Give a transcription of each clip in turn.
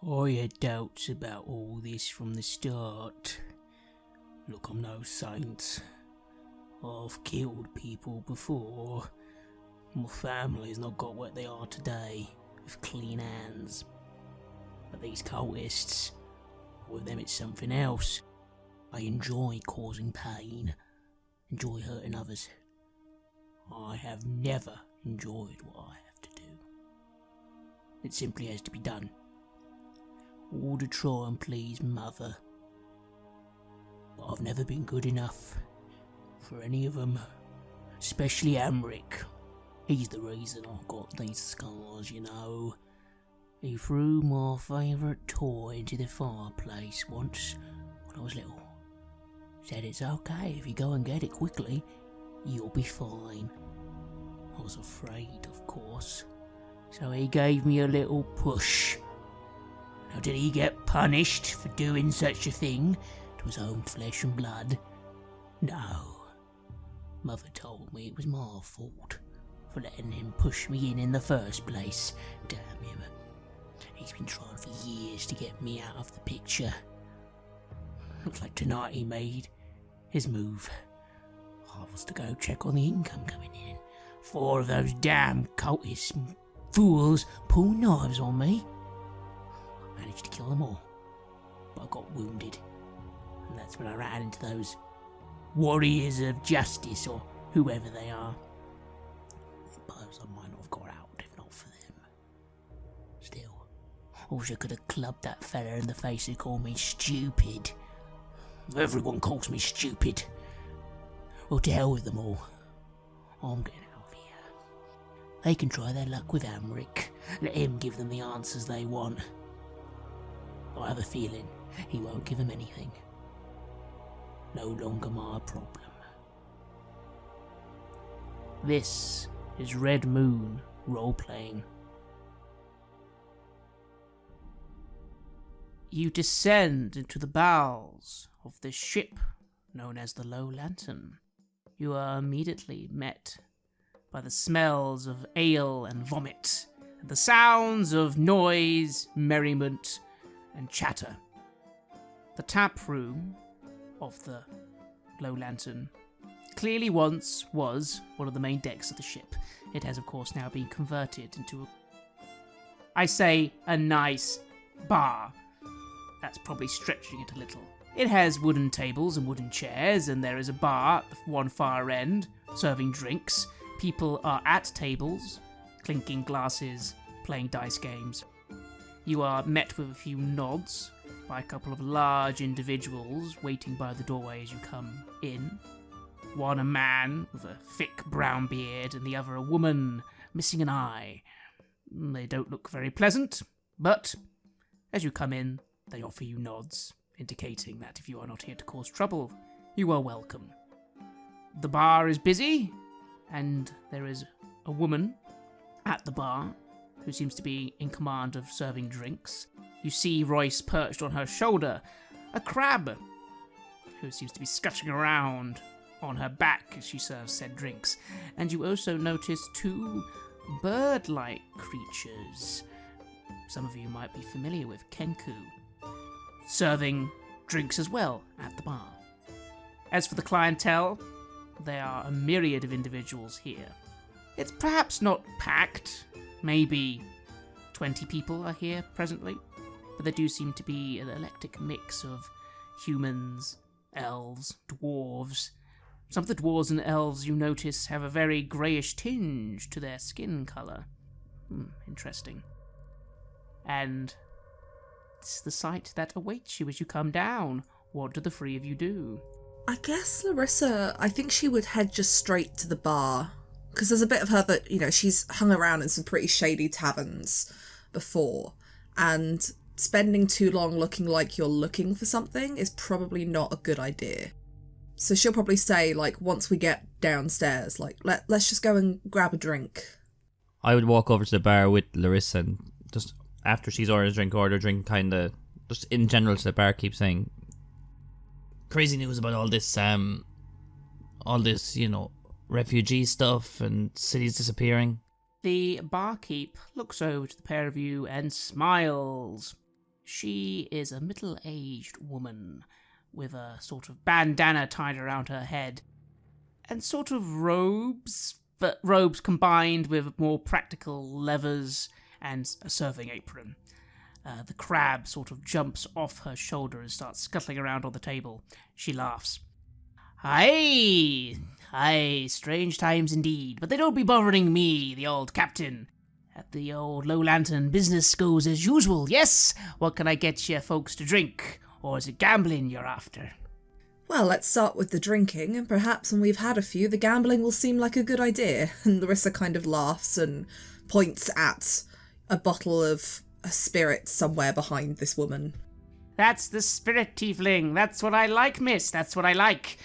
I had doubts about all this from the start. Look, I'm no saint. I've killed people before. My family's not got what they are today, with clean hands. But these cultists, with them it's something else. I enjoy causing pain, enjoy hurting others. I have never enjoyed what I have to do. It simply has to be done. All to try and please Mother. But I've never been good enough for any of them, especially Amric. He's the reason I've got these scars, you know. He threw my favourite toy into the fireplace once when I was little. Said it's okay if you go and get it quickly, you'll be fine. I was afraid, of course, so he gave me a little push. Now, did he get punished for doing such a thing to his own flesh and blood? No. Mother told me it was my fault for letting him push me in the first place. Damn him. He's been trying for years to get me out of the picture. Looks like tonight he made his move. I was to go check on the income coming in. 4 of those damn cultist fools pulled knives on me. Managed to kill them all, but I got wounded, and that's when I ran into those warriors of justice, or whoever they are. I suppose I might not have got out if not for them. Still, I wish I could have clubbed that fella in the face who called me stupid. Everyone calls me stupid. Well, to hell with them all. I'm getting out of here. They can try their luck with Amric. Let him give them the answers they want. I have a feeling he won't give them anything. No longer my problem. This is Red Moon role-playing. You descend into the bowels of this ship known as the Low Lantern. You are immediately met by the smells of ale and vomit, and the sounds of noise, merriment, and chatter. The tap room of the Low Lantern clearly once was one of the main decks of the ship. It has, of course, now been converted into a nice bar. That's probably stretching it a little. It has wooden tables and wooden chairs, and there is a bar at one far end, serving drinks. People are at tables, clinking glasses, playing dice games. You are met with a few nods by a couple of large individuals waiting by the doorway as you come in. One a man with a thick brown beard, and the other a woman missing an eye. They don't look very pleasant, but as you come in, they offer you nods, indicating that if you are not here to cause trouble, you are welcome. The bar is busy, and there is a woman at the bar who seems to be in command of serving drinks. You see Royce perched on her shoulder, a crab, who seems to be scuttling around on her back as she serves said drinks. And you also notice 2 bird-like creatures. Some of you might be familiar with Kenku, serving drinks as well at the bar. As for the clientele, there are a myriad of individuals here. It's perhaps not packed. Maybe 20 people are here presently, but there do seem to be an eclectic mix of humans, elves, dwarves. Some of the dwarves and elves, you notice, have a very greyish tinge to their skin colour. Interesting. And this is the sight that awaits you as you come down. What do the 3 of you do? I guess Larissa, I think she would head just straight to the bar. Because there's a bit of her that, you know, she's hung around in some pretty shady taverns before. And spending too long looking like you're looking for something is probably not a good idea. So she'll probably say, like, once we get downstairs, like, let's just go and grab a drink. I would walk over to the bar with Larissa and just, after she's ordered a drink, kind of, just in general to the bar, keep saying, crazy news about all this, you know, refugee stuff and cities disappearing. The barkeep looks over to the pair of you and smiles. She is a middle-aged woman with a sort of bandana tied around her head and sort of robes, but robes combined with more practical levers and a serving apron. The crab sort of jumps off her shoulder and starts scuttling around on the table. She laughs. Aye, strange times indeed, but they don't be bothering me, the old captain. At the old Low Lantern, business goes as usual, yes? What can I get you folks to drink? Or is it gambling you're after? Well, let's start with the drinking, and perhaps when we've had a few, the gambling will seem like a good idea. And Larissa kind of laughs and points at a bottle of a spirit somewhere behind this woman. That's the spirit, tiefling. That's what I like, miss. That's what I like.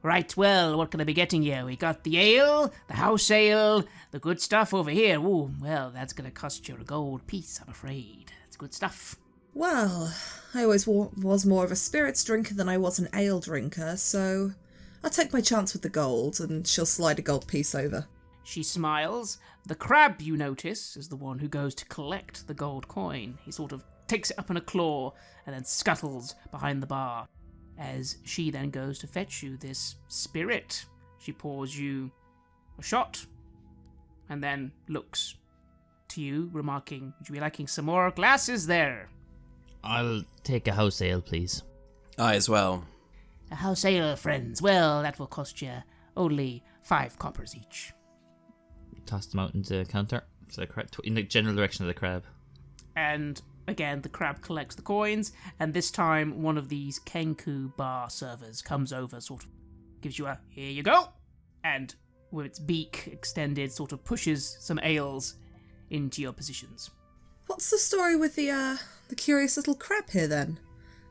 Right, well, what can I be getting you? We got the ale, the house ale, the good stuff over here. Ooh, well, that's going to cost you a gold piece, I'm afraid. That's good stuff. Well, I always was more of a spirits drinker than I was an ale drinker, so I'll take my chance with the gold, and she'll slide a gold piece over. She smiles. The crab, you notice, is the one who goes to collect the gold coin. He sort of takes it up in a claw and then scuttles behind the bar. As she then goes to fetch you this spirit, she pours you a shot and then looks to you, remarking, "Would you be liking some more glasses there?" I'll take a house ale, please. I as well. A house ale, friends. Well, that will cost you only 5 coppers each. Toss them out into the counter. So in the general direction of the crab. And again, the crab collects the coins, and this time one of these Kenku bar servers comes over, sort of gives you a, "Here you go," and with its beak extended, sort of pushes some ales into your positions. What's the story with the curious little crab here, then?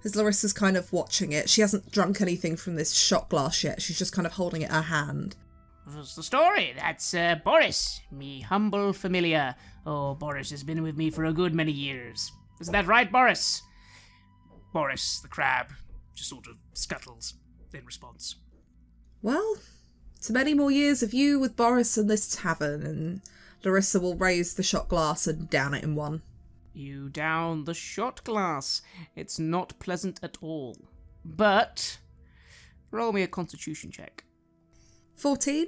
As Larissa's kind of watching it, she hasn't drunk anything from this shot glass yet, she's just kind of holding it in her hand. What's the story? That's Boris, me humble familiar. Oh, Boris has been with me for a good many years. Isn't that right, Boris? Boris, the crab, just sort of scuttles in response. Well, to many more years of you with Boris and this tavern, and Larissa will raise the shot glass and down it in one. You down the shot glass. It's not pleasant at all. But roll me a constitution check. 14?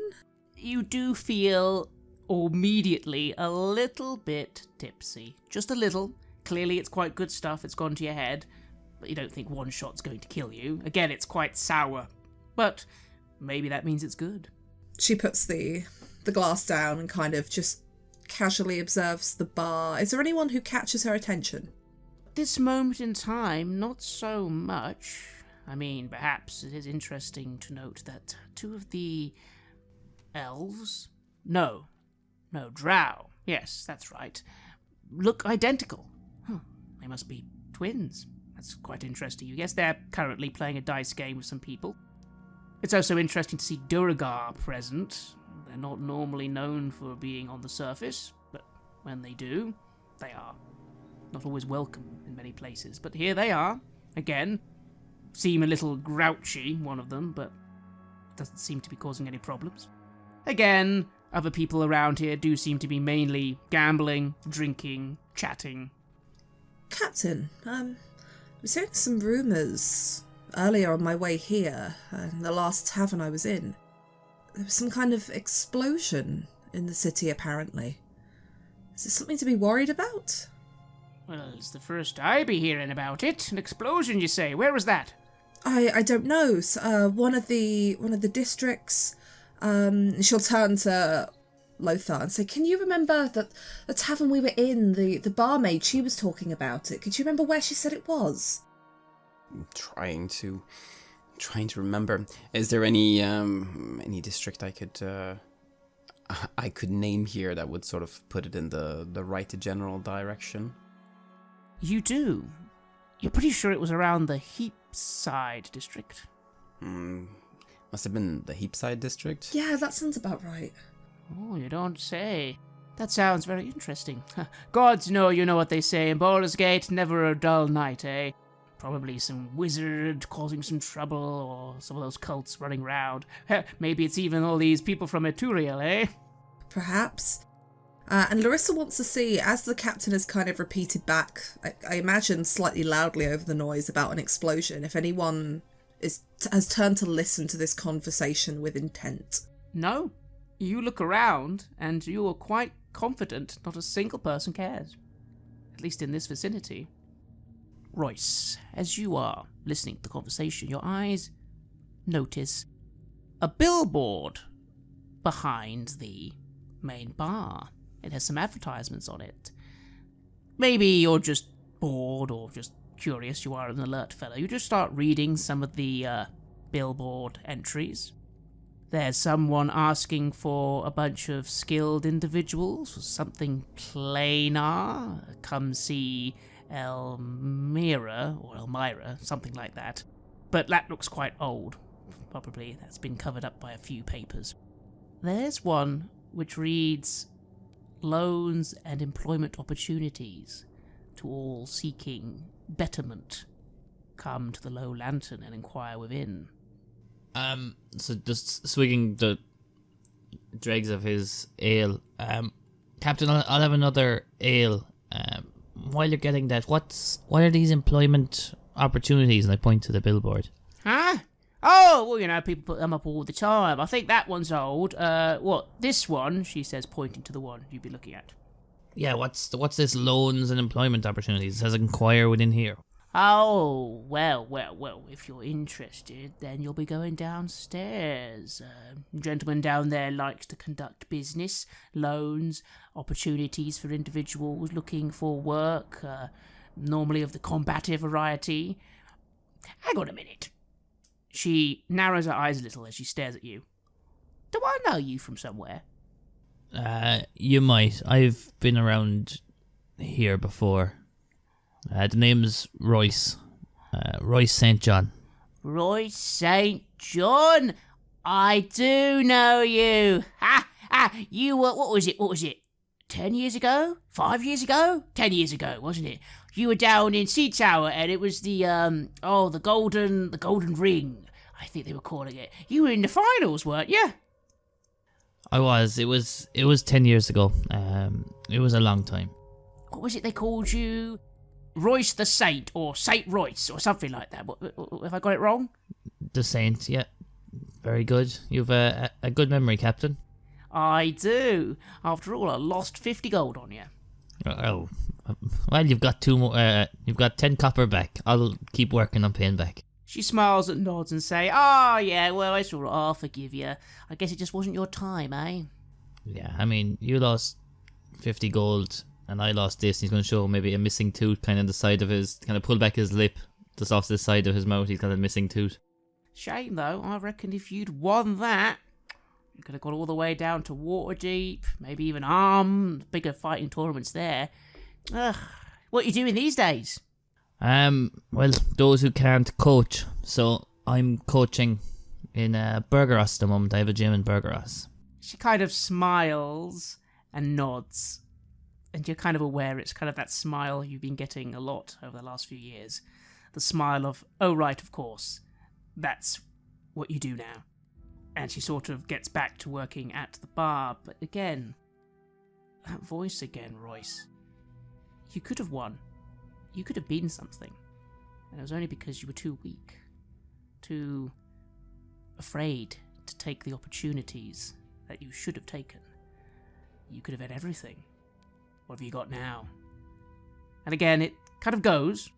You do feel immediately a little bit tipsy. Just a little. Clearly it's quite good stuff, it's gone to your head, but you don't think one shot's going to kill you. Again, it's quite sour, but maybe that means it's good. She puts the glass down and kind of just casually observes the bar. Is there anyone who catches her attention? At this moment in time, not so much. I mean, perhaps it is interesting to note that 2 of the elves, no, drow, yes, that's right, look identical. They must be twins. That's quite interesting. You guess they're currently playing a dice game with some people. It's also interesting to see Duragar present. They're not normally known for being on the surface, but when they do, they are not always welcome in many places. But here they are, again. Seem a little grouchy, one of them, but doesn't seem to be causing any problems. Again, other people around here do seem to be mainly gambling, drinking, chatting. Captain, I was hearing some rumours earlier on my way here, in the last tavern I was in. There was some kind of explosion in the city, apparently. Is this something to be worried about? Well, it's the first I be hearing about it. An explosion, you say? Where was that? I don't know. One of the districts. She'll turn to Lothar and say, "Can you remember the tavern we were in? The barmaid, she was talking about it. Could you remember where she said it was?" I'm trying to remember. Is there any district I could name here that would sort of put it in the right general direction? You do. You're pretty sure it was around the Heapside district. Must have been the Heapside district. Yeah, that sounds about right. Oh, you don't say. That sounds very interesting. Gods know you know what they say. In Baldur's Gate, never a dull night, eh? Probably some wizard causing some trouble, or some of those cults running round. Maybe it's even all these people from Eturiel, eh? Perhaps. And Larissa wants to see, as the captain has kind of repeated back, I imagine slightly loudly over the noise about an explosion, if anyone has turned to listen to this conversation with intent. No. You look around, and you are quite confident not a single person cares. At least in this vicinity. Royce, as you are listening to the conversation, your eyes notice a billboard behind the main bar. It has some advertisements on it. Maybe you're just bored or just curious. You are an alert fellow. You just start reading some of the billboard entries. There's someone asking for a bunch of skilled individuals for something planar. Come see Elmira, or Elmira, something like that. But that looks quite old. Probably that's been covered up by a few papers. There's one which reads, loans and employment opportunities to all seeking betterment. Come to the Low Lantern and inquire within. So just swigging the dregs of his ale. Captain, I'll have another ale. While you're getting that, what are these employment opportunities? And I point to the billboard. Huh? Oh, well, you know, people put them up all the time. I think that one's old. This one, she says, pointing to the one you'd be looking at. Yeah, what's this loans and employment opportunities? It says inquire within here. Oh, well, if you're interested, then you'll be going downstairs. Gentleman down there likes to conduct business, loans, opportunities for individuals looking for work, normally of the combative variety. Hang on a minute. She narrows her eyes a little as she stares at you. Do I know you from somewhere? You might. I've been around here before. The name's Royce. Royce St. John. Royce St. John? I do know you. You were, what was it? 10 years ago? 5 years ago? 10 years ago, wasn't it? You were down in Sea Tower, and it was the golden ring, I think they were calling it. You were in the finals, weren't you? I was. It was 10 years ago. It was a long time. What was it they called you? Royce the Saint, or Saint Royce, or something like that. Have I got it wrong? The Saint, yeah. Very good. You've a good memory, Captain. I do. After all, I lost 50 gold on you. Oh, well, you've got 2 more. You've got 10 copper back. I'll keep working on paying back. She smiles and nods and say, yeah, well, it's all right, I'll forgive you. I guess it just wasn't your time, eh? Yeah, I mean, you lost 50 gold, and I lost this. He's going to show maybe a missing tooth kind of the side of his, kind of pull back his lip, just off the side of his mouth. He's got a missing tooth. Shame, though. I reckon if you'd won that, you could have got all the way down to Waterdeep, maybe even Arm, bigger fighting tournaments there. Ugh, what are you doing these days? Well, those who can't coach, so I'm coaching in Burgeros at the moment. I have a gym in Burgeros. She kind of smiles and nods, and you're kind of aware it's kind of that smile you've been getting a lot over the last few years. The smile of, oh right, of course, that's what you do now. And she sort of gets back to working at the bar, but again, that voice again, Royce. You could have won. You could have been something. And it was only because you were too weak. Too afraid to take the opportunities that you should have taken. You could have had everything. What have you got now? And again, it kind of goes,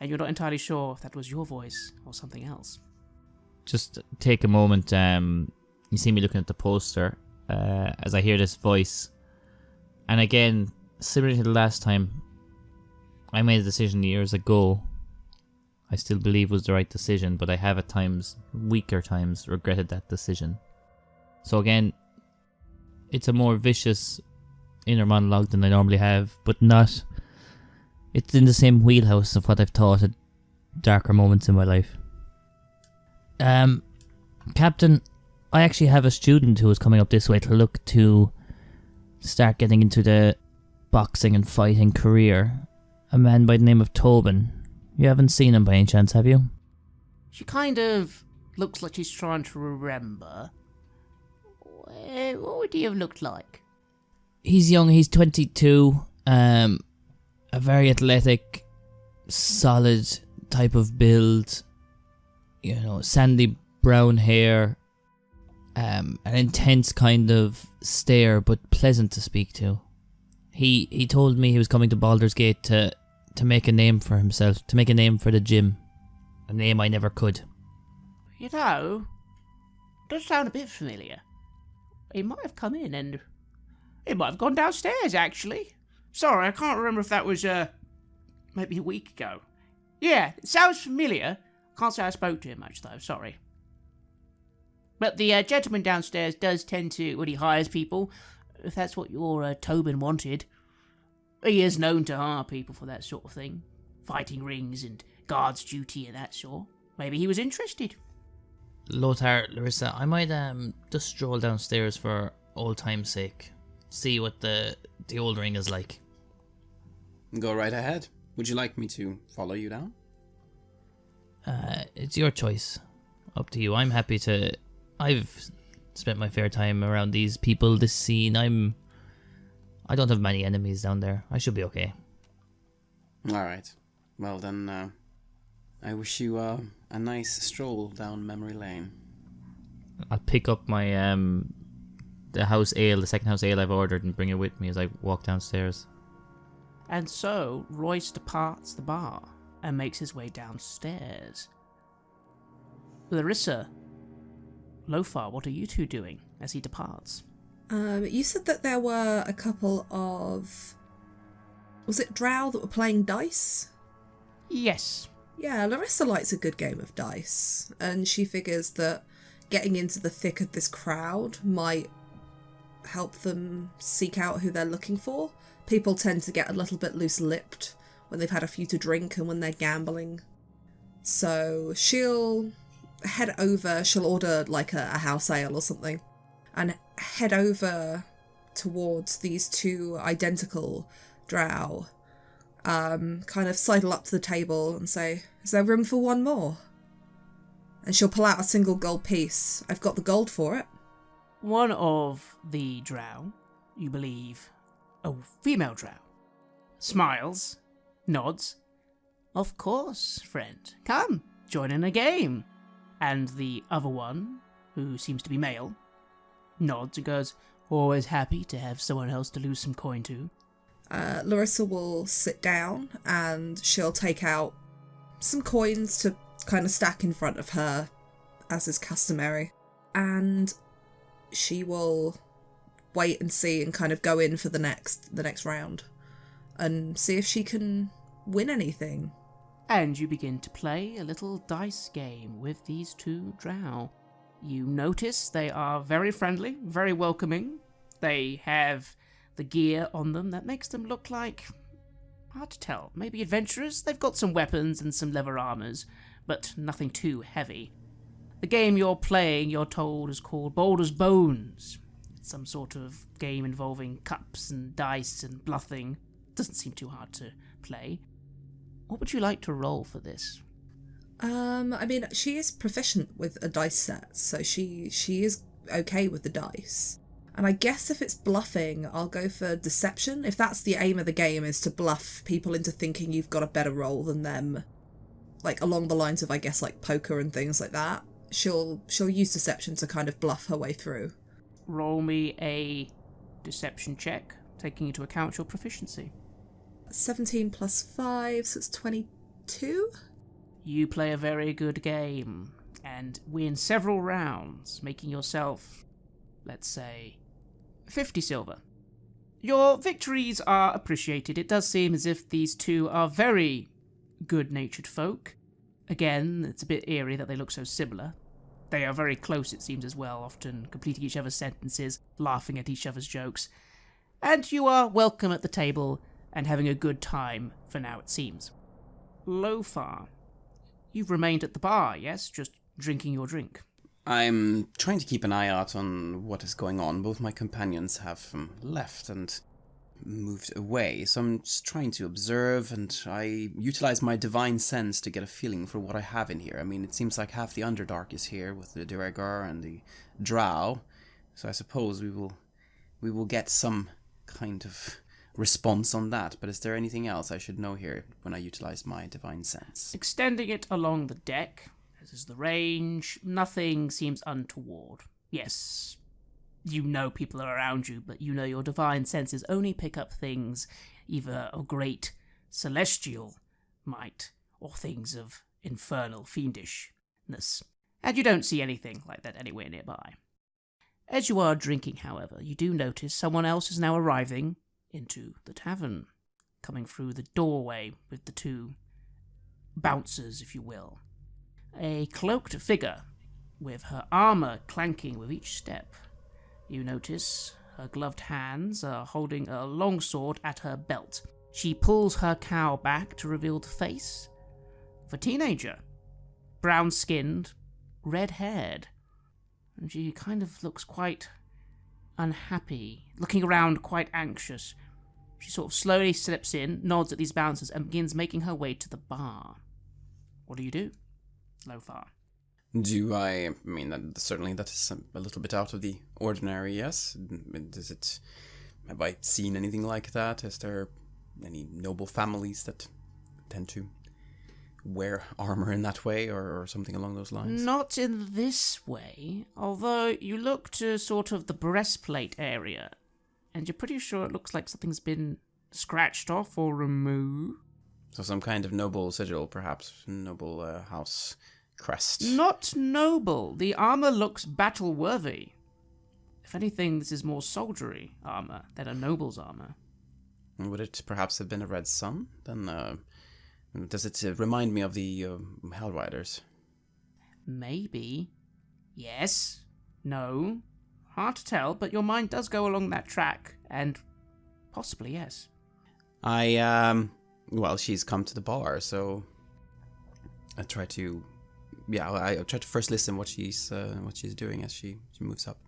and you're not entirely sure if that was your voice or something else. Just take a moment. You see me looking at the poster as I hear this voice. And again, similar to the last time, I made a decision years ago. I still believe was the right decision, but I have at times, weaker times, regretted that decision. So again, it's a more vicious inner monologue than I normally have, but not... It's in the same wheelhouse of what I've thought at darker moments in my life. Captain, I actually have a student who is coming up this way to look to start getting into the boxing and fighting career. A man by the name of Tobin. You haven't seen him by any chance, have you? She kind of looks like she's trying to remember. What would he have looked like? He's young, he's 22, a very athletic, solid type of build, sandy brown hair, an intense kind of stare, but pleasant to speak to. He told me he was coming to Baldur's Gate to make a name for himself, to make a name for the gym, a name I never could. Does sound a bit familiar. He might have come in and he might have gone downstairs, actually. Sorry, I can't remember if that was, maybe a week ago. Yeah, it sounds familiar. Can't say I spoke to him much, though, sorry. But the gentleman downstairs does tend to, when he hires people, if that's what your Tobin wanted, he is known to hire people for that sort of thing. Fighting rings and guard's duty and that sort. Maybe he was interested. Lothar, Larissa, I might just stroll downstairs for old time's sake. See what the old ring is like. Go right ahead. Would you like me to follow you down? It's your choice. Up to you. I'm happy to... I've spent my fair time around these people, this scene. I don't have many enemies down there. I should be okay. Alright. Well then, I wish you a nice stroll down memory lane. I'll pick up my the house ale, the second house ale I've ordered, and bring it with me as I walk downstairs. And so, Royce departs the bar and makes his way downstairs. Larissa, Lothar, what are you two doing as he departs? You said that there were a couple of... Was it drow that were playing dice? Yes. Yeah, Larissa likes a good game of dice, and she figures that getting into the thick of this crowd might help them seek out who they're looking for. People tend to get a little bit loose-lipped when they've had a few to drink and when they're gambling. So she'll head over, she'll order like a house ale or something, and head over towards these two identical drow. Kind of sidle up to the table and say, "Is there room for one more?" And she'll pull out a single gold piece. I've got the gold for it. One of the drow, you believe, a female drow, smiles, nods. "Of course, friend. Come, join in a game." And the other one, who seems to be male, nods and goes, "Always happy to have someone else to lose some coin to." Larissa will sit down and she'll take out some coins to kind of stack in front of her, as is customary. And she will wait and see and kind of go in for the next round and see if she can win anything. And you begin to play a little dice game with these two drow. You notice they are very friendly, very welcoming. They have the gear on them that makes them look like, hard to tell, maybe adventurers. They've got some weapons and some leather armors, but nothing too heavy. The game you're playing, you're told, is called Baldur's Bones. It's some sort of game involving cups and dice and bluffing. Doesn't seem too hard to play. What would you like to roll for this? I mean, she is proficient with a dice set, so she is okay with the dice. And I guess if it's bluffing, I'll go for deception. If that's the aim of the game, is to bluff people into thinking you've got a better roll than them. Like, along the lines of, I guess, like poker and things like that. She'll use deception to kind of bluff her way through. Roll me a deception check, taking into account your proficiency. 17 plus 5, so it's 22? You play a very good game, and win several rounds, making yourself, let's say, 50 silver. Your victories are appreciated. It does seem as if these two are very good-natured folk. Again, it's a bit eerie that they look so similar. They are very close, it seems, as well, often completing each other's sentences, laughing at each other's jokes. And you are welcome at the table and having a good time, for now it seems. Lothar, you've remained at the bar, yes? Just drinking your drink. I'm trying to keep an eye out on what is going on. Both my companions have left and moved away, so I'm just trying to observe, and I utilize my divine sense to get a feeling for what I have in here. I mean, it seems like half the Underdark is here with the Duergar and the Drow, so I suppose we will get some kind of response on that, but is there anything else I should know here when I utilize my divine sense? Extending it along the deck, as is the range, nothing seems untoward. Yes, you know people are around you, but you know your divine senses only pick up things either of great celestial might or things of infernal fiendishness, and you don't see anything like that anywhere nearby. As you are drinking, however, you do notice someone else is now arriving into the tavern, coming through the doorway with the two bouncers, if you will. A cloaked figure, with her armour clanking with each step. You notice her gloved hands are holding a longsword at her belt. She pulls her cowl back to reveal the face of a teenager, brown-skinned, red-haired, and she kind of looks quite unhappy, looking around quite anxious. She sort of slowly slips in, nods at these bouncers, and begins making her way to the bar. What do? Lothar. I mean, certainly that is a little bit out of the ordinary, yes? Have I seen anything like that? Is there any noble families that tend to wear armor in that way, or something along those lines? Not in this way, although you look to sort of the breastplate area, and you're pretty sure it looks like something's been scratched off or removed. So some kind of noble sigil, perhaps, noble house crest. Not noble. The armor looks battle-worthy. If anything, this is more soldiery armor than a noble's armor. Would it perhaps have been a red sun? Then, does it remind me of the Hell Riders? Maybe. Yes. No. Hard to tell, but your mind does go along that track, and possibly yes. Well, she's come to the bar, so I try to first listen what she's doing as she moves up.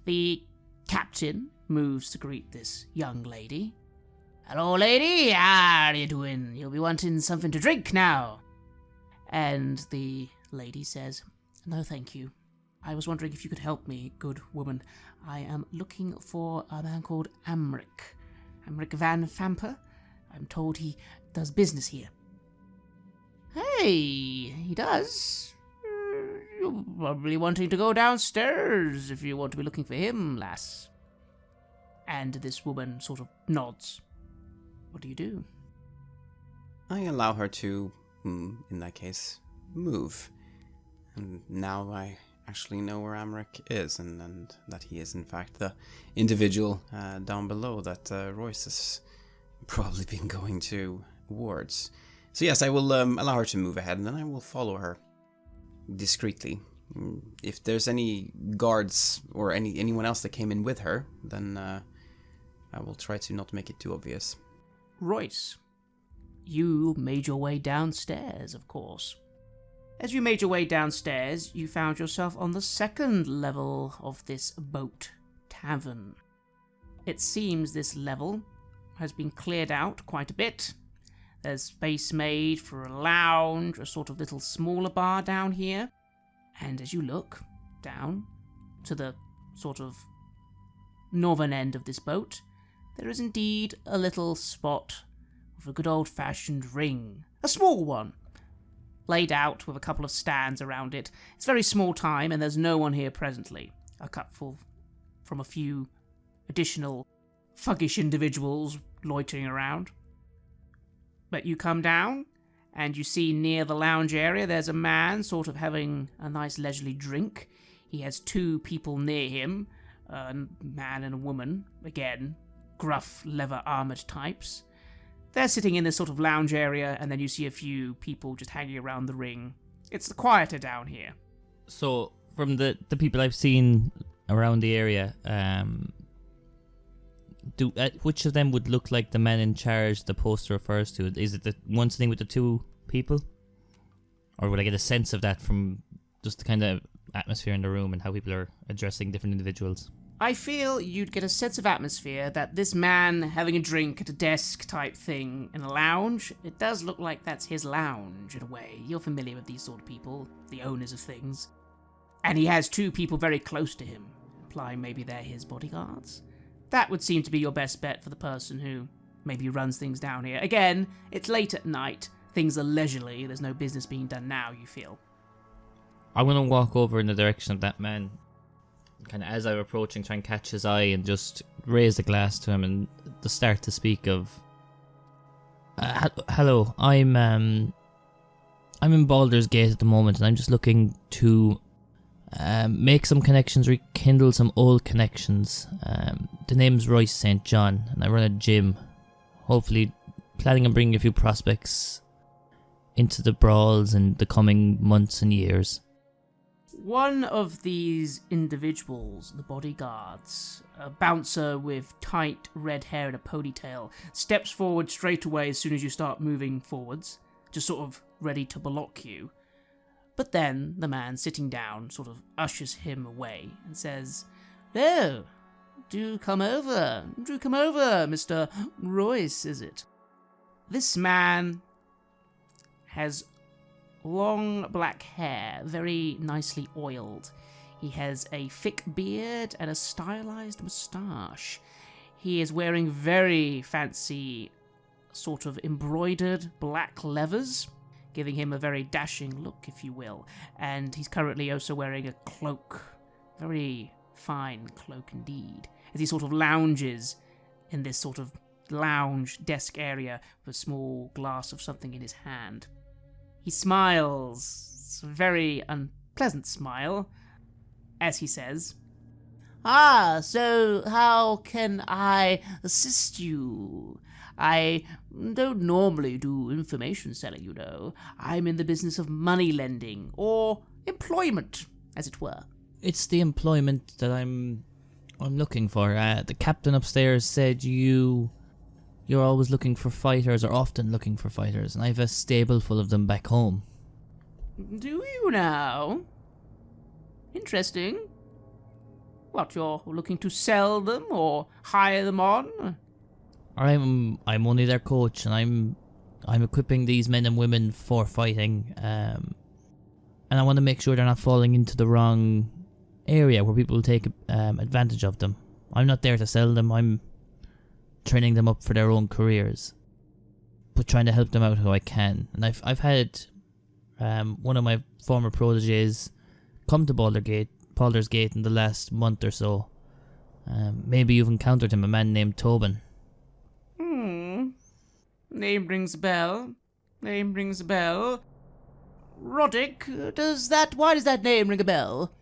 The captain moves to greet this young lady. Hello, lady. How are you doing? You'll be wanting something to drink now. And the lady says, no, thank you. I was wondering if you could help me, good woman. I am looking for a man called Amric van Famper. I'm told he does business here. Hey, he does. You're probably wanting to go downstairs if you want to be looking for him, lass. And this woman sort of nods. What do? I allow her to, in that case, move. And now I actually know where Amric is, and that he is in fact the individual down below that Royce has probably been going towards. So yes, I will allow her to move ahead, and then I will follow her discreetly. If there's any guards or anyone else that came in with her, then I will try to not make it too obvious. Royce, you made your way downstairs, of course. As you made your way downstairs, you found yourself on the second level of this boat tavern. It seems this level has been cleared out quite a bit. There's space made for a lounge, a sort of little smaller bar down here. And as you look down to the sort of northern end of this boat, there is indeed a little spot with a good old-fashioned ring. A small one, laid out with a couple of stands around it. It's very small time, and there's no one here presently. A cupful from a few additional thuggish individuals loitering around. But you come down, and you see near the lounge area there's a man sort of having a nice leisurely drink. He has two people near him, a man and a woman, again, gruff, leather-armoured types. They're sitting in this sort of lounge area, and then you see a few people just hanging around the ring. It's quieter down here. So, from the people I've seen around the area, which of them would look like the man in charge the poster refers to? Is it the one sitting with the two people? Or would I get a sense of that from just the kind of atmosphere in the room and how people are addressing different individuals? I feel you'd get a sense of atmosphere that this man having a drink at a desk type thing in a lounge, it does look like that's his lounge in a way. You're familiar with these sort of people, the owners of things. And he has two people very close to him, implying maybe they're his bodyguards. That would seem to be your best bet for the person who maybe runs things down here. Again, it's late at night. Things are leisurely. There's no business being done now, you feel. I'm going to walk over in the direction of that man. Kind of as I'm approaching, try and catch his eye and just raise the glass to him and to start to speak of... hello, I'm in Baldur's Gate at the moment, and I'm just looking to make some connections, rekindle some old connections. The name's Royce St. John, and I run a gym. Hopefully planning on bringing a few prospects into the brawls in the coming months and years. One of these individuals, the bodyguards, a bouncer with tight red hair and a ponytail, steps forward straight away as soon as you start moving forwards, just sort of ready to block you. But then the man sitting down sort of ushers him away and says, "Oh, do come over, Mr. Royce, is it?" This man has long black hair, very nicely oiled. He has a thick beard and a stylized moustache. He is wearing very fancy sort of embroidered black leathers, giving him a very dashing look, if you will. And he's currently also wearing a cloak, very fine cloak indeed, as he sort of lounges in this sort of lounge desk area with a small glass of something in his hand. He smiles, it's a very unpleasant smile, as he says, "Ah, so how can I assist you? I don't normally do information selling, you know. I'm in the business of money lending, or employment, as it were." It's the employment that I'm looking for. The captain upstairs said you're always looking for fighters, or often looking for fighters, and I have a stable full of them back home. "Do you now? Interesting. What, you're looking to sell them, or hire them on?" I'm only their coach, and I'm equipping these men and women for fighting, and I want to make sure they're not falling into the wrong area where people will take advantage of them. I'm not there to sell them. I'm training them up for their own careers, but trying to help them out how I can. And I've had one of my former proteges come to Baldur's Gate in the last month or so. Maybe you've encountered him, a man named Tobin. Name rings a bell. Roddick, why does that name ring a bell?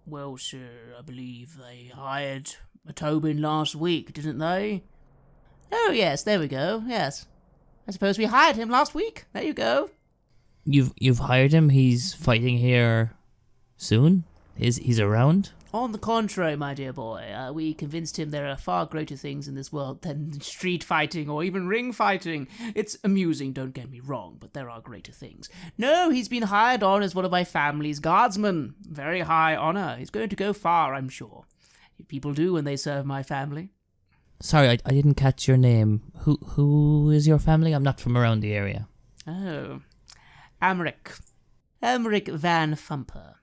"Well, sir, I believe they hired a Tobin last week, didn't they?" "Oh, yes, there we go, yes. I suppose we hired him last week. There you go." You've hired him? He's fighting here soon? He's around? "On the contrary, my dear boy, we convinced him there are far greater things in this world than street fighting or even ring fighting. It's amusing, don't get me wrong, but there are greater things. No, he's been hired on as one of my family's guardsmen. Very high honor. He's going to go far, I'm sure. People do when they serve my family." Sorry, I didn't catch your name. Who is your family? I'm not from around the area. "Oh, Amric Van Thumper.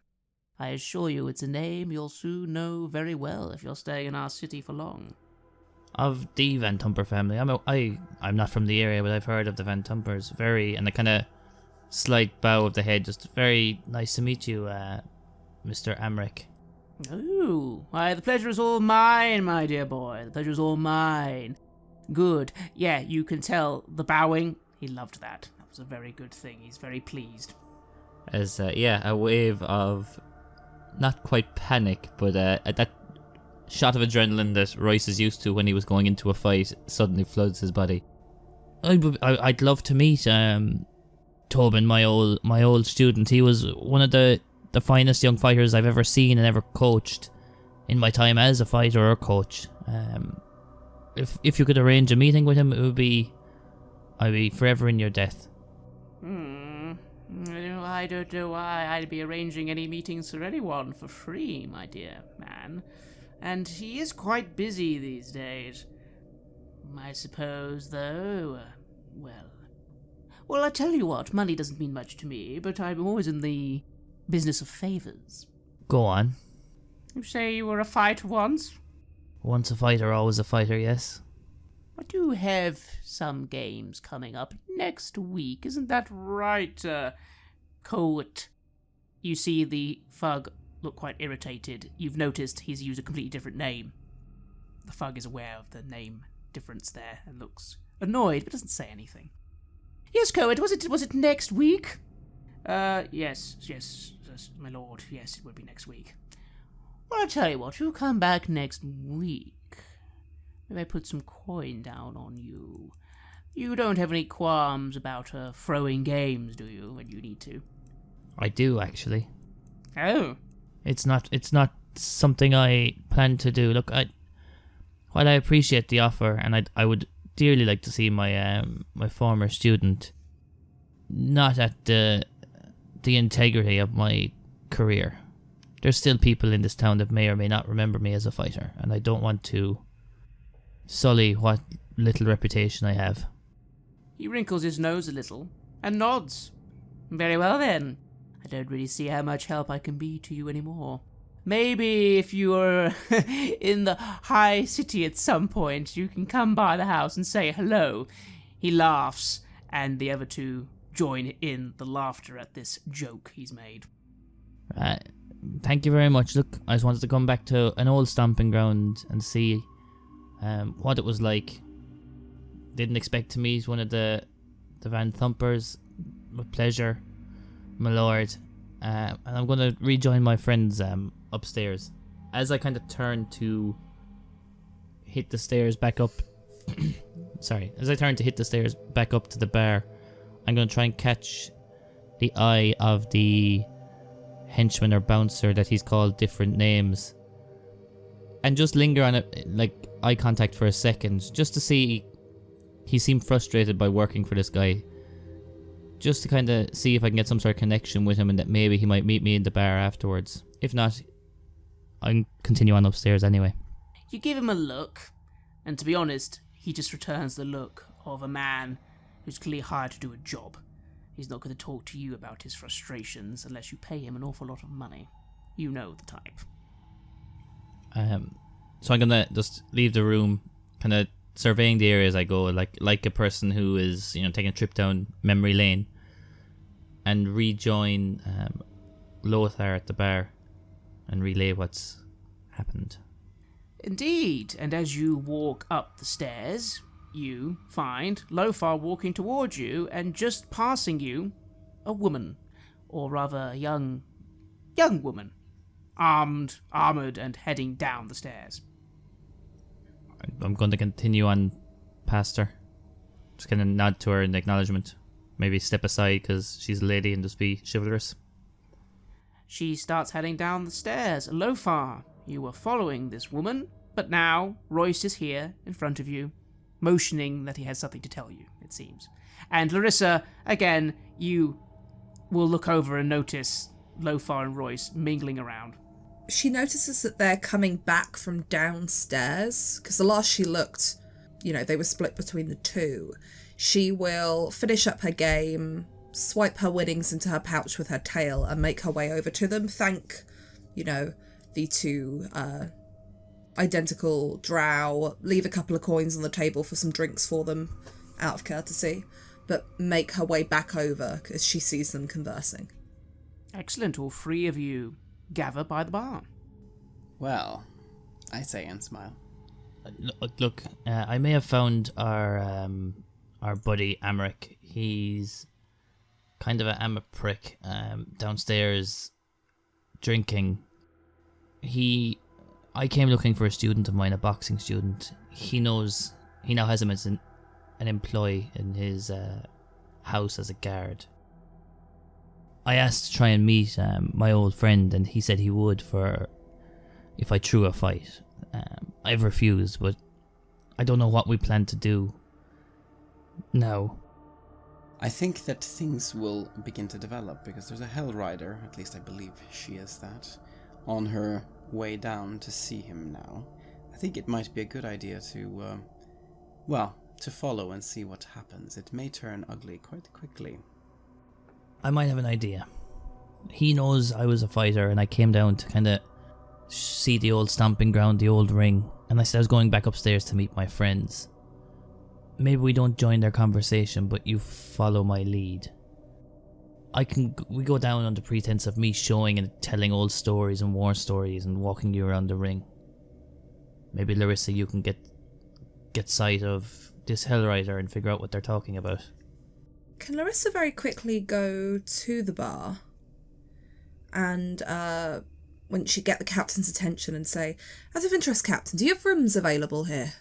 I assure you it's a name you'll soon know very well if you're staying in our city for long." Of the Van Tumper family. I'm not from the area, but I've heard of the Van Tumpers. And a kind of slight bow of the head. Just very nice to meet you, Mr. Amric. "Oh, why, the pleasure is all mine, my dear boy. The pleasure is all mine." "Good. Yeah, you can tell the bowing. He loved that. That was a very good thing. He's very pleased." As, a wave of, not quite panic, but that shot of adrenaline that Royce is used to when he was going into a fight suddenly floods his body. I'd love to meet Tobin, my old student. He was one of the finest young fighters I've ever seen and ever coached in my time as a fighter or coach. If you could arrange a meeting with him, I'd be forever in your debt. I don't know why I'd be arranging any meetings for anyone for free, my dear man. And he is quite busy these days. I suppose, though, well, I tell you what, money doesn't mean much to me, but I'm always in the business of favors. Go on. You say you were a fighter once? Once a fighter, always a fighter, yes? I do have some games coming up next week, isn't that right, Coat? You see the Fug look quite irritated. You've noticed he's used a completely different name. The Fug is aware of the name difference there and looks annoyed, but doesn't say anything. Yes, Coat, was it next week? Yes, my lord, yes, it would be next week. Well, I'll tell you what, you come back next week. Maybe I put some coin down on you. You don't have any qualms about throwing games, do you, when you need to? I do, actually. Oh. It's not something I plan to do. Look, while I appreciate the offer, and I would dearly like to see my my former student not at the integrity of my career. There's still people in this town that may or may not remember me as a fighter, and I don't want to sully what little reputation I have. He wrinkles his nose a little and nods. Very well then. I don't really see how much help I can be to you anymore. Maybe if you are in the high city at some point, you can come by the house and say hello. He laughs, and the other two join in the laughter at this joke he's made. Thank you very much. Look, I just wanted to come back to an old stomping ground and see what it was like. Didn't expect to meet one of the Van Thumpers. With pleasure, my lord. And I'm going to rejoin my friends upstairs. As I kind of turn to hit the stairs back up... as I turn to hit the stairs back up to the bar, I'm going to try and catch the eye of the henchman or bouncer that he's called different names. And just linger on it, like eye contact for a second, just to see. He seemed frustrated by working for this guy. Just to kind of see if I can get some sort of connection with him and that maybe he might meet me in the bar afterwards. If not, I'll continue on upstairs anyway. You give him a look, and to be honest, he just returns the look of a man who's clearly hired to do a job. He's not going to talk to you about his frustrations unless you pay him an awful lot of money. You know the type. So I'm gonna just leave the room, kind of surveying the area as I go, like a person who is, taking a trip down memory lane, and rejoin Lothar at the bar and relay what's happened. Indeed, and as you walk up the stairs, you find Lothar walking towards you, and just passing you, a woman, or rather a young woman, armoured and heading down the stairs. I'm going to continue on past her. Just kind of nod to her in acknowledgement. Maybe step aside because she's a lady and just be chivalrous. She starts heading down the stairs. Lothar, you were following this woman, but now Royce is here in front of you, motioning that he has something to tell you, it seems. And Larissa, again, you will look over and notice Lothar and Royce mingling around. She notices that they're coming back from downstairs, because the last she looked, they were split between the two. She will finish up her game, swipe her winnings into her pouch with her tail, and make her way over to them. Thank, the two identical drow, leave a couple of coins on the table for some drinks for them, out of courtesy, but make her way back over as she sees them conversing. Excellent, all three of you gather by the bar. Well, I say and smile. Look, I may have found our buddy Amric. He's kind of a prick downstairs drinking. I came looking for a student of mine, a boxing student. He now has him as an employee in his house as a guard. I asked to try and meet my old friend, and he said he would if I threw a fight. I've refused, but I don't know what we plan to do now. I think that things will begin to develop, because there's a Hell Rider, at least I believe she is that, on her way down to see him now. I think it might be a good idea to follow and see what happens. It may turn ugly quite quickly. I might have an idea. He knows I was a fighter and I came down to kind of see the old stomping ground, the old ring, and I said I was going back upstairs to meet my friends. Maybe we don't join their conversation, but you follow my lead. We go down under pretense of me showing and telling old stories and war stories and walking you around the ring. Maybe Larissa, you can get sight of this Hellrider and figure out what they're talking about. Can Larissa very quickly go to the bar and when she get the captain's attention and say, "Out of interest, Captain, do you have rooms available here?"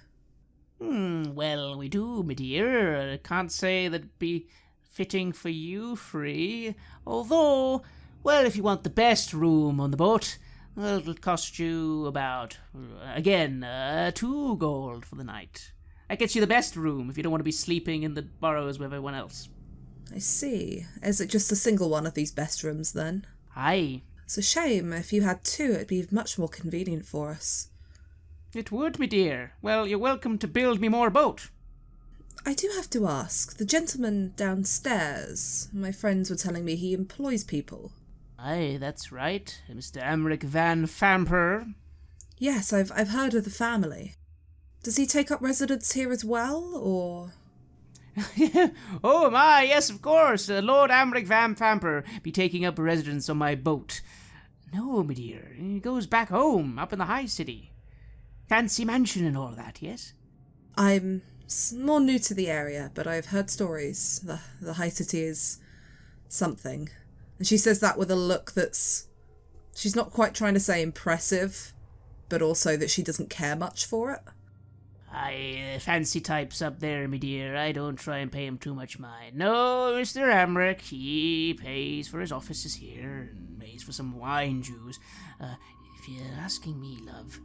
Well, we do, my dear. I can't say that'd be fitting for you free. Although, well, if you want the best room on the boat, well, it'll cost you about, 2 gold for the night. That gets you the best room if you don't want to be sleeping in the burrows with everyone else. I see. Is it just a single one of these best rooms then? Aye. It's a shame. If you had two, it'd be much more convenient for us. It would, me dear. Well, you're welcome to build me more boat. I do have to ask, the gentleman downstairs, my friends were telling me he employs people. Aye, that's right. Mr. Amric van Famper. Yes, I've heard of the family. Does he take up residence here as well, or...? Oh my, yes, of course. Lord Amric van Famper be taking up residence on my boat. No, my dear, he goes back home, up in the high city. Fancy mansion and all that, yes? I'm more new to the area, but I've heard stories. The high city is something. And she says that with a look that's... She's not quite trying to say impressive, but also that she doesn't care much for it. Aye, fancy types up there, me dear. I don't try and pay him too much mind. No, Mr. Amric, he pays for his offices here, and pays for some wine Jews. If you're asking me, love,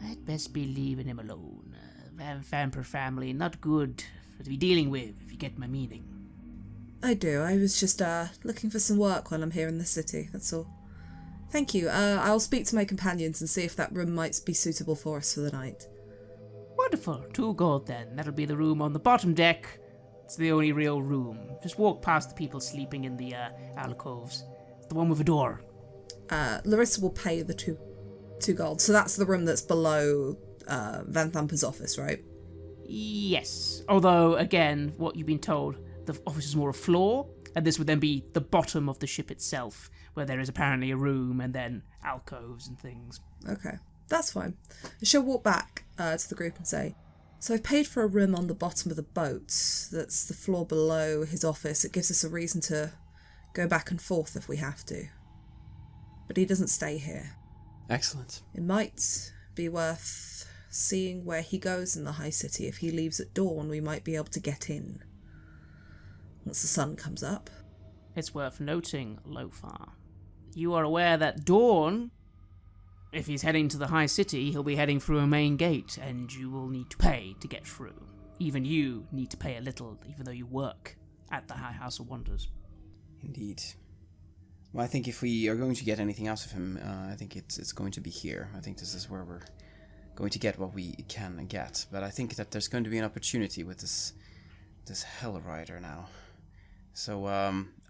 I'd best be leaving him alone. Van Famper family, not good to be dealing with, if you get my meaning. I do. I was just looking for some work while I'm here in the city, that's all. Thank you. I'll speak to my companions and see if that room might be suitable for us for the night. Wonderful. 2 gold then. That'll be the room on the bottom deck. It's the only real room. Just walk past the people sleeping in the alcoves. It's the one with a door. Larissa will pay the two gold. So that's the room that's below Van Thumper's office, right? Yes. Although, again, what you've been told, the office is more a floor, and this would then be the bottom of the ship itself, where there is apparently a room and then alcoves and things. Okay, that's fine. She'll walk back to the group and say, "So I've paid for a room on the bottom of the boat. That's the floor below his office. It gives us a reason to go back and forth if we have to. But he doesn't stay here. Excellent. It might be worth seeing where he goes in the high city. If he leaves at dawn, we might be able to get in once the sun comes up." It's worth noting, Lofar, you are aware that dawn, if he's heading to the high city, he'll be heading through a main gate, and you will need to pay to get through. Even you need to pay a little, even though you work at the High House of Wonders. Indeed. Well, I think if we are going to get anything out of him, I think it's going to be here. I think this is where we're going to get what we can get. But I think that there's going to be an opportunity with this Hellrider now. So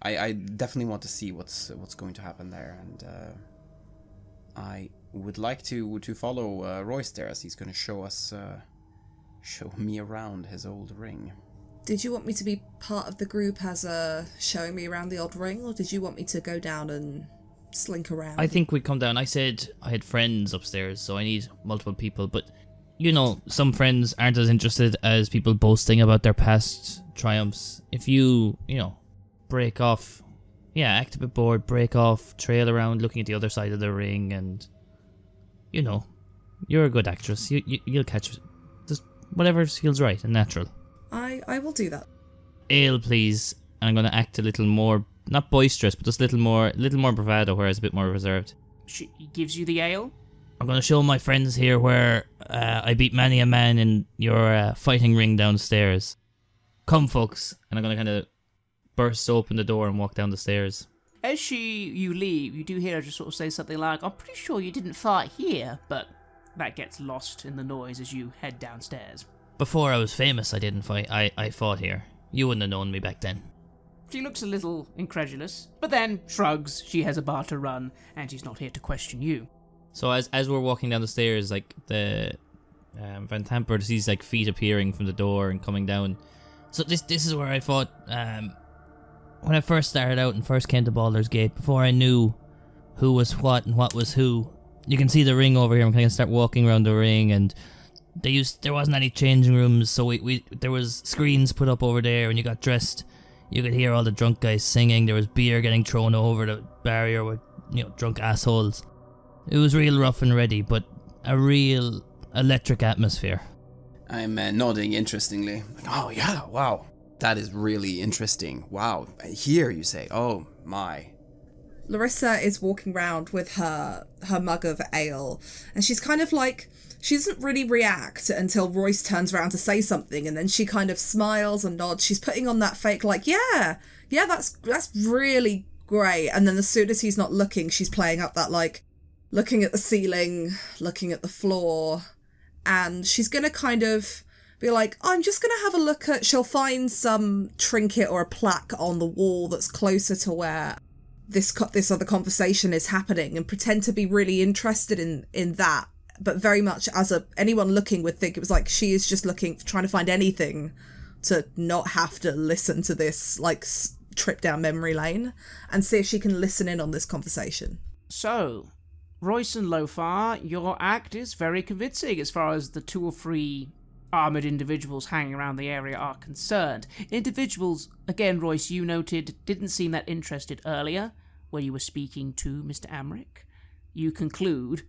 I definitely want to see what's going to happen there, and I would like to follow Royce there, as he's going to show me around his old ring. Did you want me to be part of the group as showing me around the old ring, or did you want me to go down and slink around? I think we'd come down. I said I had friends upstairs, so I need multiple people, but you know, some friends aren't as interested as people boasting about their past triumphs. If you break off, act a bit bored, break off, trail around looking at the other side of the ring, and you're a good actress. You'll catch just whatever feels right and natural. I will do that. Ale, please. I'm going to act a little more, not boisterous, but just a little more bravado, whereas a bit more reserved. He gives you the ale? I'm going to show my friends here where I beat many a man in your fighting ring downstairs. Come, folks. And I'm going to kind of burst open the door and walk down the stairs. As you leave, you do hear her just sort of say something like, "I'm pretty sure you didn't fight here," but that gets lost in the noise as you head downstairs. Before I was famous, I didn't fight. I fought here. You wouldn't have known me back then. She looks a little incredulous, but then shrugs. She has a bar to run, and she's not here to question you. So as we're walking down the stairs, like the Van Tamper sees like feet appearing from the door and coming down. So this is where I thought when I first started out and first came to Baldur's Gate, before I knew who was what and what was who. You can see the ring over here. I'm gonna start walking around the ring, and there wasn't any changing rooms, so we there was screens put up over there. When you got dressed, you could hear all the drunk guys singing. There was beer getting thrown over the barrier with drunk assholes. It was real rough and ready, but a real electric atmosphere. I'm nodding interestingly. Oh yeah, wow. That is really interesting. Wow. Here you say, oh my. Larissa is walking around with her mug of ale, and she's kind of like, she doesn't really react until Royce turns around to say something, and then she kind of smiles and nods. She's putting on that fake like, yeah, that's really great. And then as soon as he's not looking, she's playing up that like, looking at the ceiling, looking at the floor, and she's gonna kind of be like, I'm just gonna have a look at, she'll find some trinket or a plaque on the wall that's closer to where this other conversation is happening, and pretend to be really interested in that, but very much as anyone looking would think it was like she is just trying to find anything to not have to listen to this like trip down memory lane, and see if she can listen in on this conversation. So, Royce and Lofar, your act is very convincing as far as the 2 or 3 armoured individuals hanging around the area are concerned. Individuals, again, Royce, you noted, didn't seem that interested earlier when you were speaking to Mr. Amric. You conclude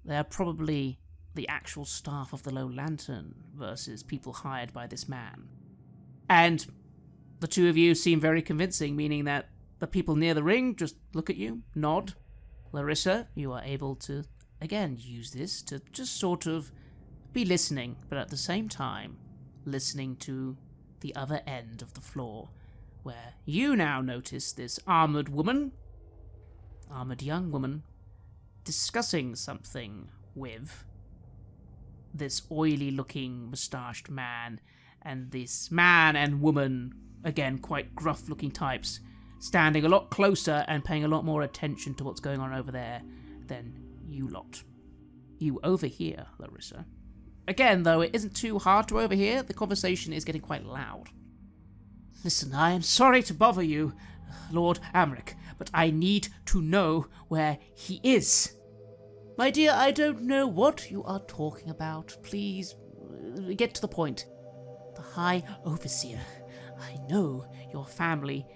they're probably the actual staff of the Low Lantern versus people hired by this man. And the 2 of you seem very convincing, meaning that the people near the ring just look at you, nod. Larissa, you are able to, again, use this to just sort of be listening, but at the same time, listening to the other end of the floor, where you now notice this armoured young woman, discussing something with this oily-looking, moustached man, and this man and woman, again, quite gruff-looking types, standing a lot closer and paying a lot more attention to what's going on over there than you lot. You overhear, Larissa. Again, though, it isn't too hard to overhear. The conversation is getting quite loud. Listen, I am sorry to bother you, Lord Amric, but I need to know where he is. My dear, I don't know what you are talking about. Please, get to the point. The High Overseer. I know your family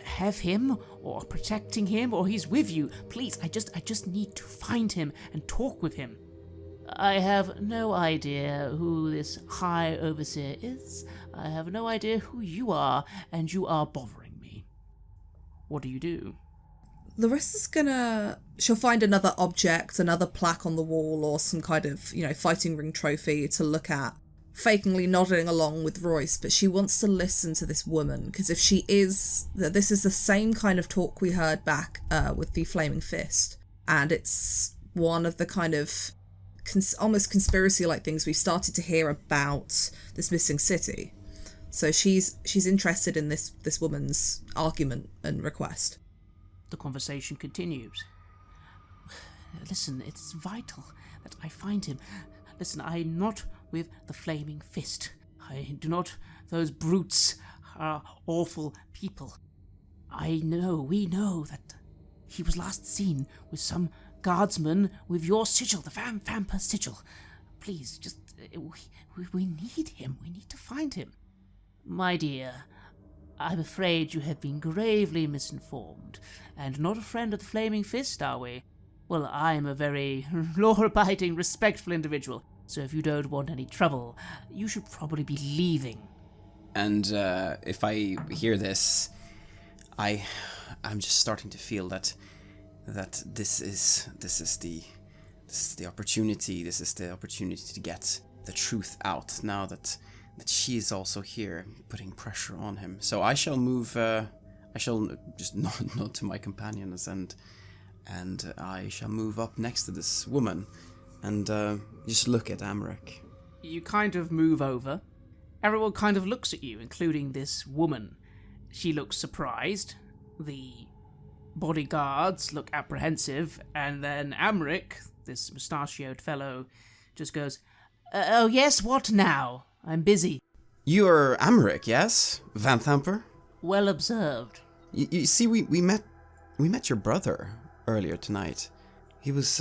have him, or protecting him, or he's with you. Please, I just need to find him and talk with him. I have no idea who this High Overseer is. I have no idea who you are, and you are bothering me. What do you do? Larissa's she'll find another object, another plaque on the wall, or some kind of, fighting ring trophy to look at, fakingly nodding along with Royce, but she wants to listen to this woman, because if this is the same kind of talk we heard back with the Flaming Fist, and it's one of the kind of almost conspiracy-like things we've started to hear about this missing city. So she's interested in this woman's argument and request. The conversation continues. Listen, it's vital that I find him. Listen, I'm not with the Flaming Fist. Those brutes are awful people. We know that he was last seen with some guardsman with your sigil, the Vamper sigil. Please, just, we need him. We need to find him. My dear, I'm afraid you have been gravely misinformed, and not a friend of the Flaming Fist, are we? Well, I'm a very law-abiding, respectful individual, so if you don't want any trouble, you should probably be leaving. And if I hear this, I'm just starting to feel that this is the opportunity. This is the opportunity to get the truth out. Now that she is also here, putting pressure on him. So I shall move. I shall just nod to my companions, and I shall move up next to this woman, and just look at Amric. You kind of move over. Everyone kind of looks at you, including this woman. She looks surprised. The bodyguards look apprehensive, and then Amric, this mustachioed fellow just goes, "Oh yes, what now? I'm busy." You're Amric, yes? Van Thamper? "Well observed." You see, we met your brother earlier tonight. He was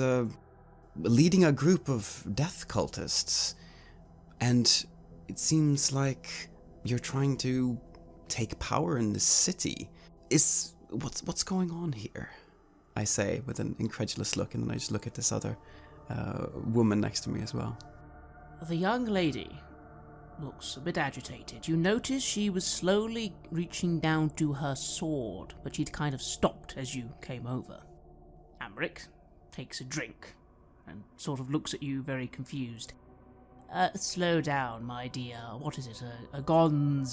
leading a group of death cultists, and it seems like you're trying to take power in this city. What's going on here? I say with an incredulous look, and then I just look at this other woman next to me as well. The young lady looks a bit agitated. You notice she was slowly reaching down to her sword, but she'd kind of stopped as you came over. Amric takes a drink and sort of looks at you very confused. Slow down, my dear. What is it? A Gond.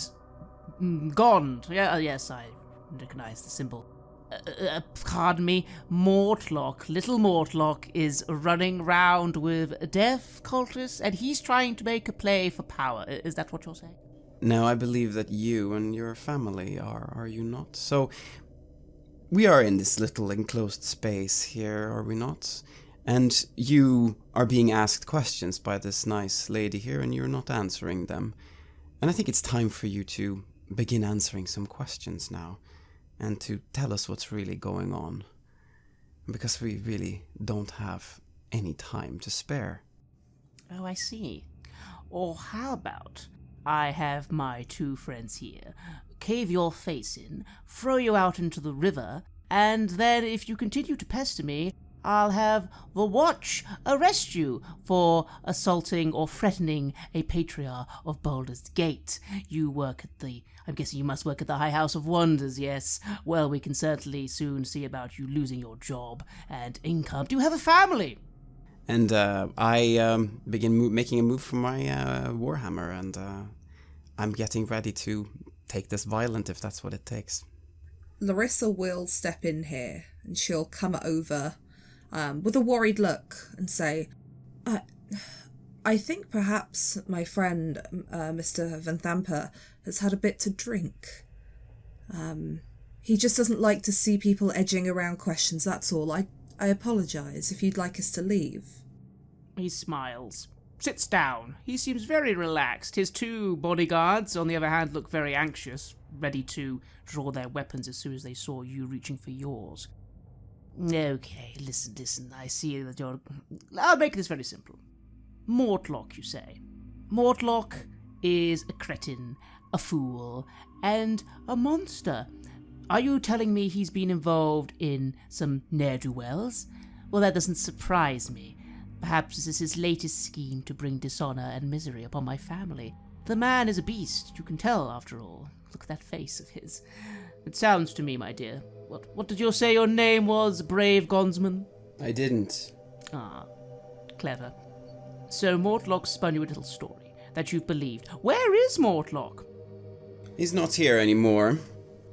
Yeah, yes, I recognize the symbol. Pardon me, Mortlock. Little Mortlock is running round with deaf cultists, and he's trying to make a play for power. Is that what you're saying? Now, I believe that you and your family are you not? So, we are in this little enclosed space here, are we not? And you are being asked questions by this nice lady here, and you're not answering them. And I think it's time for you to begin answering some questions now, and to tell us what's really going on. Because we really don't have any time to spare. Oh, I see. Or how about I have my two friends here cave your face in, throw you out into the river, and then if you continue to pester me, I'll have the Watch arrest you for assaulting or threatening a Patriar of Baldur's Gate. I'm guessing you must work at the High House of Wonders, yes? Well, we can certainly soon see about you losing your job and income. Do you have a family? And I begin making a move for my Warhammer, and I'm getting ready to take this violent if that's what it takes. Larissa will step in here, and she'll come over with a worried look and say, I think perhaps my friend, Mr. Van Thamper, has had a bit to drink. He just doesn't like to see people edging around questions, that's all. I apologise if you'd like us to leave. He smiles, sits down. He seems very relaxed. His two bodyguards, on the other hand, look very anxious, ready to draw their weapons as soon as they saw you reaching for yours. Okay, listen, I see that you're... I'll make this very simple. Mortlock, you say. Mortlock is a cretin, a fool, and a monster. Are you telling me he's been involved in some ne'er-do-wells? Well, that doesn't surprise me. Perhaps this is his latest scheme to bring dishonor and misery upon my family. The man is a beast, you can tell, after all. Look at that face of his. It sounds to me, my dear. What did you say your name was, brave Gondsman? I didn't. Ah, clever. So Mortlock spun you a little story that you've believed. Where is Mortlock? He's not here anymore.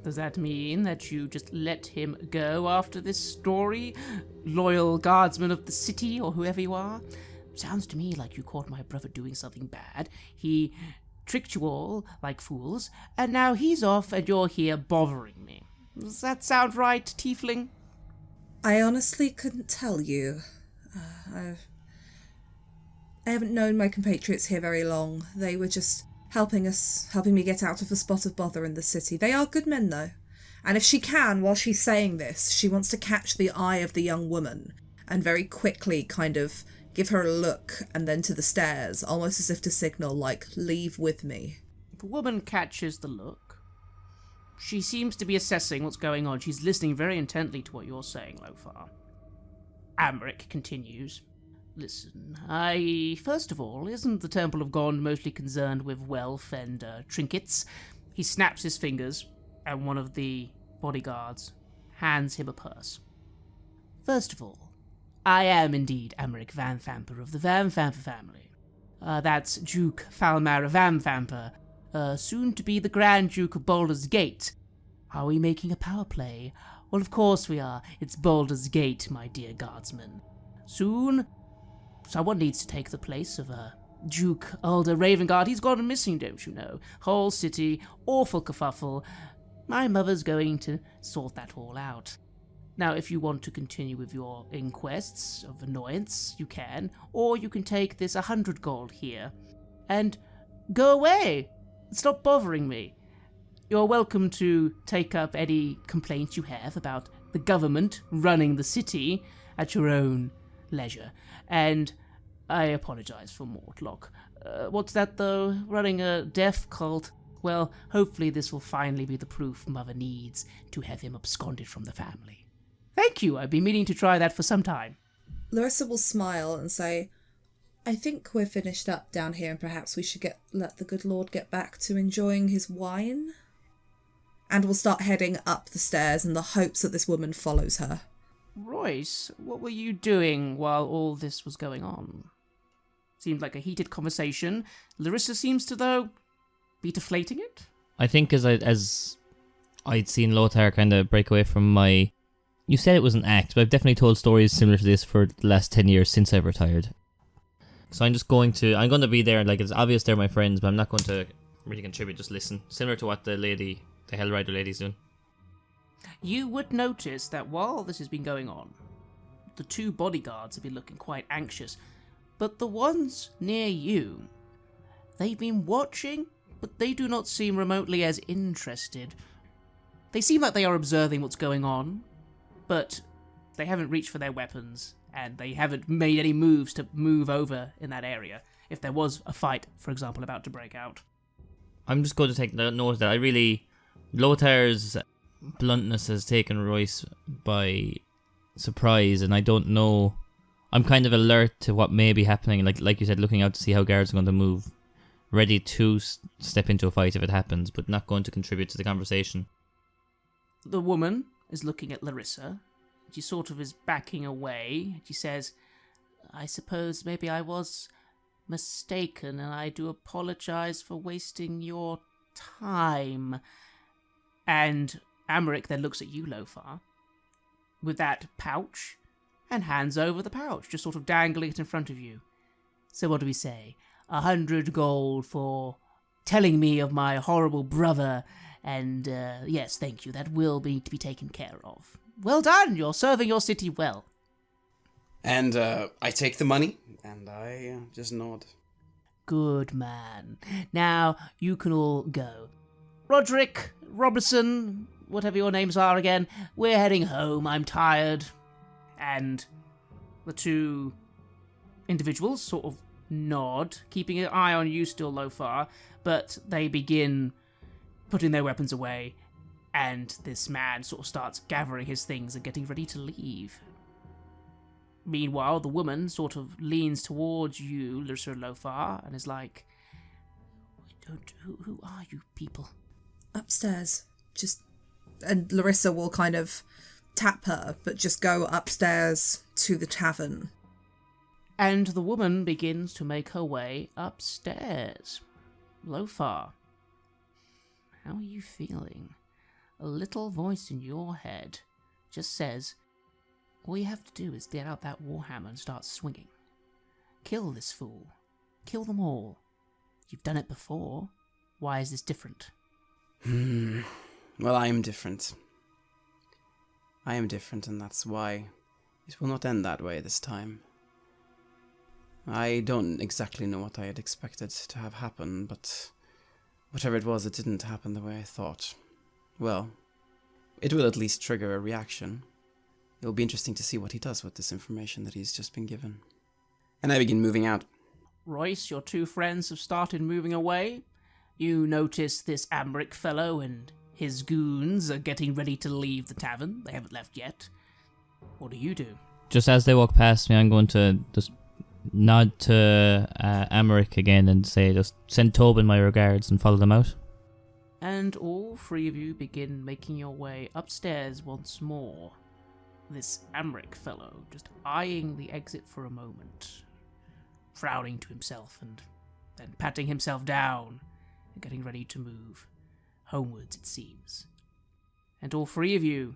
Does that mean that you just let him go after this story? Loyal guardsman of the city, or whoever you are? Sounds to me like you caught my brother doing something bad. He tricked you all like fools, and now he's off and you're here bothering me. Does that sound right, tiefling? I honestly couldn't tell you. I haven't known my compatriots here very long. They were just helping me get out of a spot of bother in the city. They are good men, though. And if she can, while she's saying this, she wants to catch the eye of the young woman and very quickly kind of give her a look and then to the stairs, almost as if to signal, like, leave with me. The woman catches the look. She seems to be assessing what's going on. She's listening very intently to what you're saying, Lofar. Amric continues. Listen, first of all, isn't the Temple of Gond mostly concerned with wealth and trinkets? He snaps his fingers, and one of the bodyguards hands him a purse. First of all, I am indeed Amric Van Thamper of the Van Thamper family. That's Duke Falmar Van Thamper, soon to be the Grand Duke of Baldur's Gate. Are we making a power play? Well, of course we are. It's Baldur's Gate, my dear guardsman. Soon, someone needs to take the place of Duke Alder Ravengard. He's gone missing, don't you know? Whole city, awful kerfuffle. My mother's going to sort that all out. Now, if you want to continue with your inquests of annoyance, you can, or you can take this 100 gold here and go away. Stop bothering me. You're welcome to take up any complaints you have about the government running the city at your own leisure. And I apologize for Mortlock. What's that, though? Running a death cult? Well, hopefully this will finally be the proof Mother needs to have him absconded from the family. Thank you, I've been meaning to try that for some time. Larissa will smile and say, I think we're finished up down here and perhaps we should let the good Lord get back to enjoying his wine. And will start heading up the stairs in the hopes that this woman follows her. Royce, what were you doing while all this was going on? Seemed like a heated conversation. Larissa seems to, though, be deflating it. I think as I'd seen Lothar kind of break away from my... You said it was an act, but I've definitely told stories similar to this for the last 10 years since I've retired. So I'm going to be there, like it's obvious they're my friends, but I'm not going to really contribute, just listen. Similar to what the Hellrider lady's doing. You would notice that while this has been going on, the two bodyguards have been looking quite anxious, but the ones near you, they've been watching, but they do not seem remotely as interested. They seem like they are observing what's going on, but they haven't reached for their weapons, and they haven't made any moves to move over in that area, if there was a fight, for example, about to break out. I'm just going to take note of that. Lothar's bluntness has taken Royce by surprise, and I don't know. I'm kind of alert to what may be happening, like you said, looking out to see how guards are going to move, ready to step into a fight if it happens, but not going to contribute to the conversation. The woman is looking at Larissa. She sort of is backing away. She says, I suppose maybe I was mistaken, and I do apologize for wasting your time. And Amaric then looks at you, Lothar, with that pouch, and hands over the pouch, just sort of dangling it in front of you. So what do we say? 100 gold for telling me of my horrible brother, and yes, thank you, that will be to be taken care of. Well done, you're serving your city well. And I take the money, and I just nod. Good man. Now, you can all go. Roderick, Robertson, whatever your names are again, we're heading home, I'm tired. And the two individuals sort of nod, keeping an eye on you still, Lothar, but they begin putting their weapons away, and this man sort of starts gathering his things and getting ready to leave. Meanwhile, the woman sort of leans towards you, Larissa and Lothar, and is like, who are you people? Upstairs. And Larissa will kind of tap her, but just go upstairs to the tavern. And the woman begins to make her way upstairs. Lothar, how are you feeling? A little voice in your head just says, all you have to do is get out that warhammer and start swinging. Kill this fool. Kill them all. You've done it before. Why is this different? Well, I am different. I am different, and that's why it will not end that way this time. I don't exactly know what I had expected to have happen, but whatever it was, it didn't happen the way I thought. Well, it will at least trigger a reaction. It will be interesting to see what he does with this information that he's just been given. And I begin moving out. Royce, your two friends have started moving away. You notice this Amaric fellow and his goons are getting ready to leave the tavern. They haven't left yet. What do you do? Just as they walk past me, I'm going to just nod to Amaric again and say, just send Tobin my regards and follow them out. And all three of you begin making your way upstairs once more. This Amaric fellow just eyeing the exit for a moment, frowning to himself and then patting himself down and getting ready to move homewards, it seems. And all three of you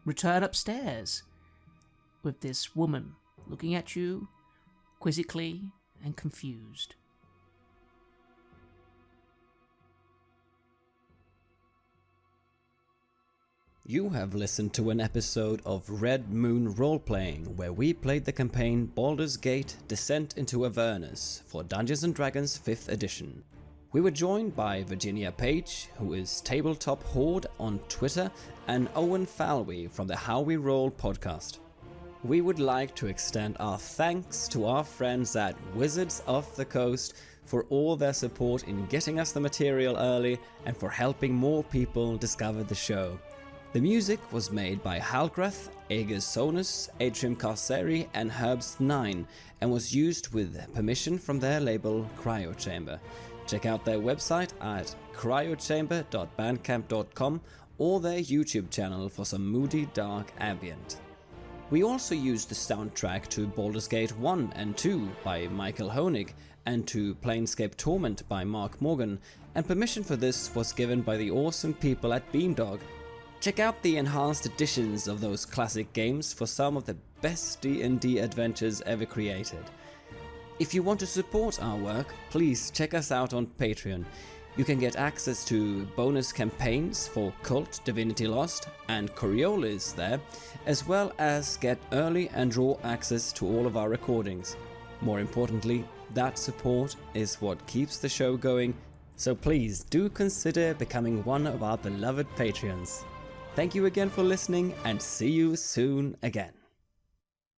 return upstairs with this woman looking at you quizzically and confused. You have listened to an episode of Red Moon Roleplaying, where we played the campaign Baldur's Gate Descent into Avernus for Dungeons & Dragons 5th edition. We were joined by Virginia Page, who is Tabletop Horde on Twitter, and Owen Fáilbhe from the How We Roll podcast. We would like to extend our thanks to our friends at Wizards of the Coast for all their support in getting us the material early and for helping more people discover the show. The music was made by Halgrath, Aegis Sonus, Atrium Carceri and Herbst9 and was used with permission from their label Cryochamber. Check out their website at cryochamber.bandcamp.com or their YouTube channel for some moody, dark ambient. We also used the soundtrack to Baldur's Gate 1 and 2 by Michael Honig and to Planescape Torment by Mark Morgan, and permission for this was given by the awesome people at Beamdog. Check out the enhanced editions of those classic games for some of the best D&D adventures ever created. If you want to support our work, please check us out on Patreon. You can get access to bonus campaigns for Cult, Divinity Lost, and Coriolis there, as well as get early and raw access to all of our recordings. More importantly, that support is what keeps the show going, so please do consider becoming one of our beloved Patreons. Thank you again for listening, and see you soon again.